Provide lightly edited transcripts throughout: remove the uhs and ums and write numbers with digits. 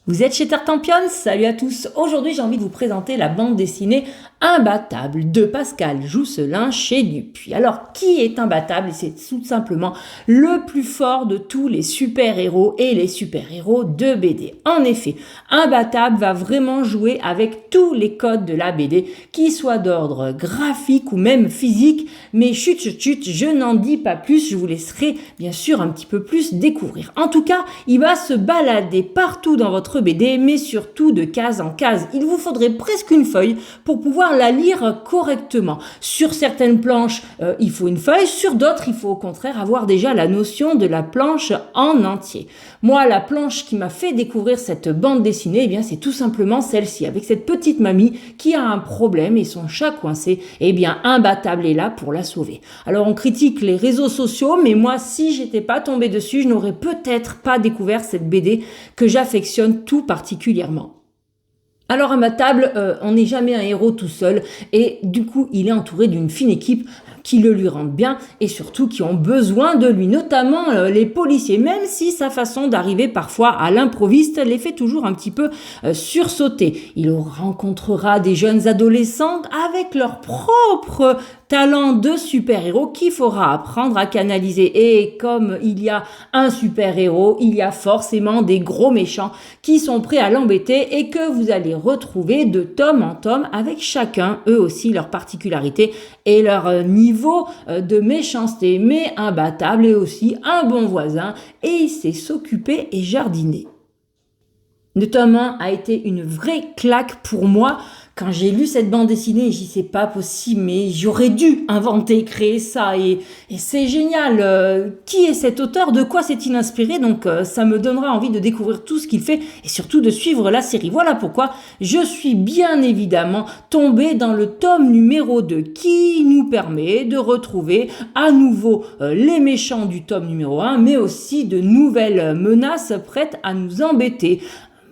Vous êtes chez Tartampion? Salut à tous. Aujourd'hui, j'ai envie de vous présenter la bande dessinée Imbattable de Pascal Jousselin chez Dupuis. Alors, qui est imbattable? C'est tout simplement le plus fort de tous les super-héros et les super-héros de BD. En effet, Imbattable va vraiment jouer avec tous les codes de la BD, qu'ils soient d'ordre graphique ou même physique. Mais chut, je n'en dis pas plus. Je vous laisserai bien sûr un petit peu plus découvrir. En tout cas, il va se balader partout dans votre BD, mais surtout de case en case. Il vous faudrait presque une feuille pour pouvoir la lire correctement. Sur certaines planches, il faut une feuille. Sur d'autres, il faut au contraire avoir déjà la notion de la planche en entier. Moi, la planche qui m'a fait découvrir cette bande dessinée, eh bien, c'est tout simplement celle-ci, avec cette petite mamie qui a un problème et son chat coincé. Eh bien, Imbattable est là pour la sauver. Alors, on critique les réseaux sociaux, mais moi, si j'étais pas tombée dessus, je n'aurais peut-être pas découvert cette BD que j'affectionne tout particulièrement. Alors Imbattable, on n'est jamais un héros tout seul et du coup il est entouré d'une fine équipe qui le lui rendent bien et surtout qui ont besoin de lui, notamment les policiers, même si sa façon d'arriver parfois à l'improviste les fait toujours un petit peu sursauter. Il rencontrera des jeunes adolescents avec leur propre talent de super-héros qu'il faudra apprendre à canaliser. Et comme il y a un super-héros, il y a forcément des gros méchants qui sont prêts à l'embêter et que vous allez retrouver de tome en tome avec chacun, eux aussi, leur particularité et leur niveau de méchanceté. Mais Imbattable est aussi un bon voisin et il sait s'occuper et jardiner. Le tome 1 a été une vraie claque pour moi. Quand j'ai lu cette bande dessinée, j'y sais pas possible, mais j'aurais dû inventer, créer ça. Et c'est génial. Qui est cet auteur? De quoi s'est-il inspiré? Donc ça me donnera envie de découvrir tout ce qu'il fait et surtout de suivre la série. Voilà pourquoi je suis bien évidemment tombée dans le tome numéro 2 qui nous permet de retrouver à nouveau les méchants du tome numéro 1, mais aussi de nouvelles menaces prêtes à nous embêter,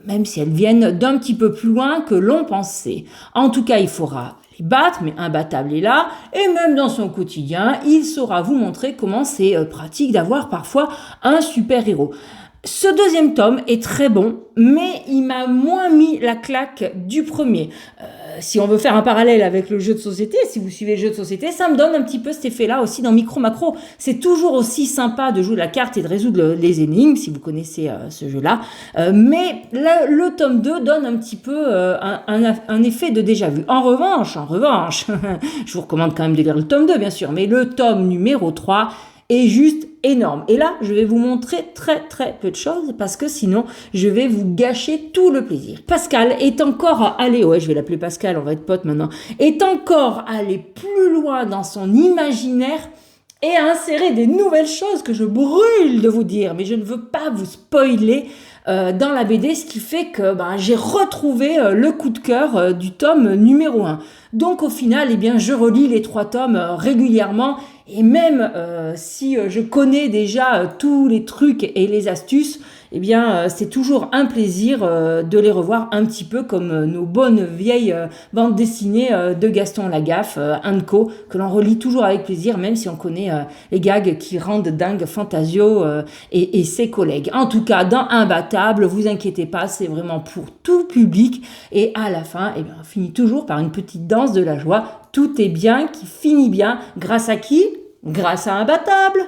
même si elles viennent d'un petit peu plus loin que l'on pensait. En tout cas, il faudra les battre, mais Imbattable est là, et même dans son quotidien, il saura vous montrer comment c'est pratique d'avoir parfois un super-héros. Ce deuxième tome est très bon, mais il m'a moins mis la claque du premier. Si on veut faire un parallèle avec le jeu de société, si vous suivez le jeu de société, ça me donne un petit peu cet effet-là aussi dans Micro Macro. C'est toujours aussi sympa de jouer la carte et de résoudre les énigmes, si vous connaissez ce jeu-là. Mais le tome 2 donne un petit peu un effet de déjà-vu. En revanche, je vous recommande quand même de lire le tome 2, bien sûr, mais le tome numéro 3 est juste énorme. Et là, je vais vous montrer très peu de choses parce que sinon, je vais vous gâcher tout le plaisir. Pascal est encore allé, je vais l'appeler Pascal, on va être potes maintenant, est encore allé plus loin dans son imaginaire et a inséré des nouvelles choses que je brûle de vous dire, mais je ne veux pas vous spoiler dans la BD, ce qui fait que j'ai retrouvé le coup de cœur du tome numéro 1. Donc au final, eh bien, je relis les 3 tomes régulièrement et même si je connais déjà tous les trucs et les astuces, eh bien, c'est toujours un plaisir de les revoir un petit peu comme nos bonnes vieilles bandes dessinées de Gaston Lagaffe, Co, que l'on relit toujours avec plaisir, même si on connaît les gags qui rendent dingue Fantasio et ses collègues. En tout cas, dans Imbattable, vous inquiétez pas, c'est vraiment pour tout public. Et à la fin, eh bien, on finit toujours par une petite danse de la joie. Tout est bien, qui finit bien. Grâce à qui? Grâce à Imbattable.